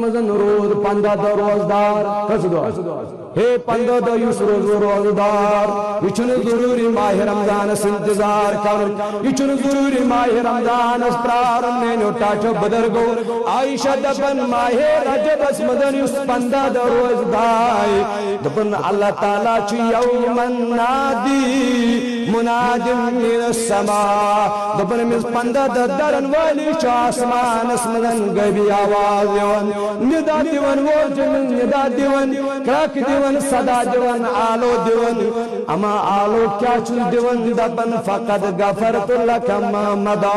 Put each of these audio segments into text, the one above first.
روز 15 دہ روزدار کس دہ ہے 15 دہ اس روز روزدار یہ ضروری ماہ رمضان انتظار کر یہ ضروری ماہ رمضان پرار مینو ٹاٹو بدرگو عائشہ دپن ماہ رجب مدن اس 15 دہ روزدار دپن اللہ تعالیٰ چھ یوم نادی مناد من السماء دپن مز 15 دہ درن والی چھ آسمان مدن گبی آواز ندا دیون وجن ندا دیون کراک دیون صدا دیون آلو دیون اما آلو کیا چل دیون دبن فقد غفرت لک ما مدا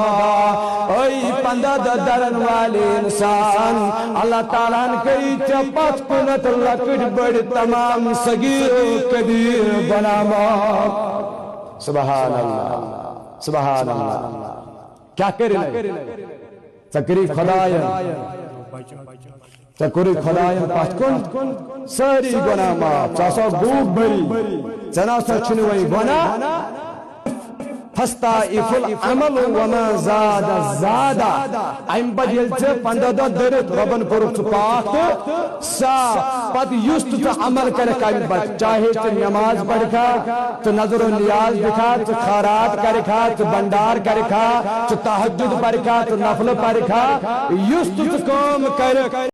اوئی 15 درن والے انسان اللہ تعالیٰ نے کئی چپت کنت لکٹ بڑ تمام صغیر کبیر بناما سبحان اللہ سبحان اللہ کیا کرے تقریب خدایا تقریب خدایا پات کن ساری گناہ معاف چاسا گوگ بری چناسا چنوئی گناہ فستائف العمل وما زاد زادا ایم بدل چه 15 دہ درت ربن پرچ پاک صاف پت یست تو عمل کرے کام بچ چاہے تو نماز پڑھ کھا تو نظر و نیاز دکھا تو خیرات کرے کھا تو بندار کرے کھا تو تہجد پڑھ کھا تو نفل پڑھ کھا یست تو کام کرے